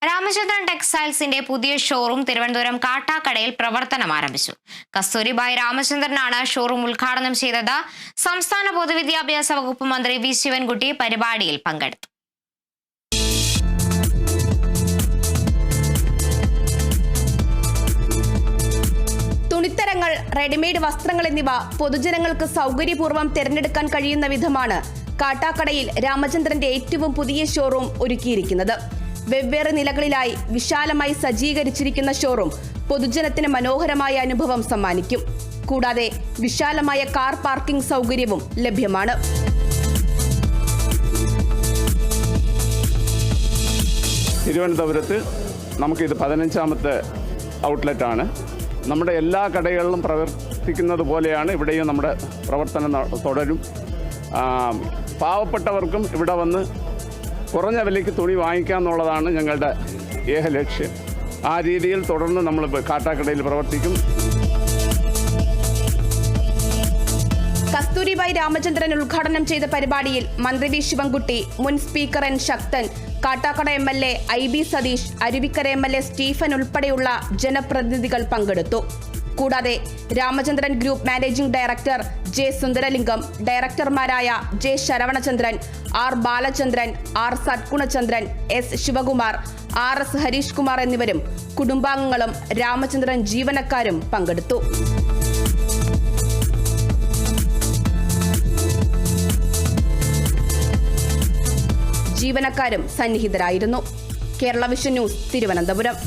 രാമചന്ദ്രൻ ടെക്സ്റ്റൈൽസിന്റെ പുതിയ ഷോറൂം തിരുവനന്തപുരം കാട്ടാക്കടയിൽ പ്രവർത്തനം ആരംഭിച്ചു. കസ്തൂരിബായി രാമചന്ദ്രനാണ് ഷോറൂം ഉദ്ഘാടനം ചെയ്തത്. സംസ്ഥാന പൊതുവിദ്യാഭ്യാസ വകുപ്പ് മന്ത്രി വി ശിവൻകുട്ടി പരിപാടിയിൽ പങ്കെടുത്തു. തുണിത്തരങ്ങൾ, റെഡിമെയ്ഡ് വസ്ത്രങ്ങൾ എന്നിവ പൊതുജനങ്ങൾക്ക് സൗകര്യപൂർവ്വം തിരഞ്ഞെടുക്കാൻ കഴിയുന്ന വിധമാണ് കാട്ടാക്കടയിൽ രാമചന്ദ്രന്റെ ഏറ്റവും പുതിയ ഷോറൂം ഒരുക്കിയിരിക്കുന്നത്. വെവ്വേറെ നിലകളിലായി വിശാലമായി സജ്ജീകരിച്ചിരിക്കുന്ന ഷോറൂം പൊതുജനത്തിന് മനോഹരമായ അനുഭവം സമ്മാനിക്കും. കൂടാതെ വിശാലമായ കാർ പാർക്കിംഗ് സൗകര്യവും ലഭ്യമാണ്. തിരുവനന്തപുരത്ത് നമുക്കിത് 15ാമത്തെ ഔട്ട്ലെറ്റാണ്. നമ്മുടെ എല്ലാ കടകളിലും പ്രവർത്തിക്കുന്നത് പോലെയാണ് ഇവിടെയും നമ്മുടെ പ്രവർത്തനം തുടരും. പാവപ്പെട്ടവർക്കും ഇവിടെ വന്ന് കുറഞ്ഞ വിലയ്ക്ക് തുണി വാങ്ങിക്കാമെന്നുള്ളതാണ് ഞങ്ങളുടെ ഏക ലക്ഷ്യം. ആ രീതിയിൽ തുടർന്ന് നമ്മൾ കാട്ടാക്കടയിൽ പ്രവർത്തിക്കും. കസ്തൂരിബായി രാമചന്ദ്രൻ ഉദ്ഘാടനം ചെയ്ത പരിപാടിയിൽ മന്ത്രി വി ശിവൻകുട്ടി, മുൻ speaker N Sakthan, Kattakada MLA IB Satheesh, Aruvikkara MLA Stephen ഉൾപ്പെടെയുള്ള ജനപ്രതിനിധികൾ പങ്കെടുത്തു. കൂടാതെ Ramachandran group managing director J Sundaralingam, ഡയറക്ടർമാരായ J Saravanachandran, R Balachandran, R Sadgunachandran, S Sivakumar, RS Harish Kumar എന്നിവരും കുടുംബാംഗങ്ങളും രാമചന്ദ്രൻ ജീവനക്കാരും പങ്കെടുത്തു. ജീവനക്കാരും സന്നിഹിതരായിരുന്നു. Kerala vision news, Thiruvananthapuram.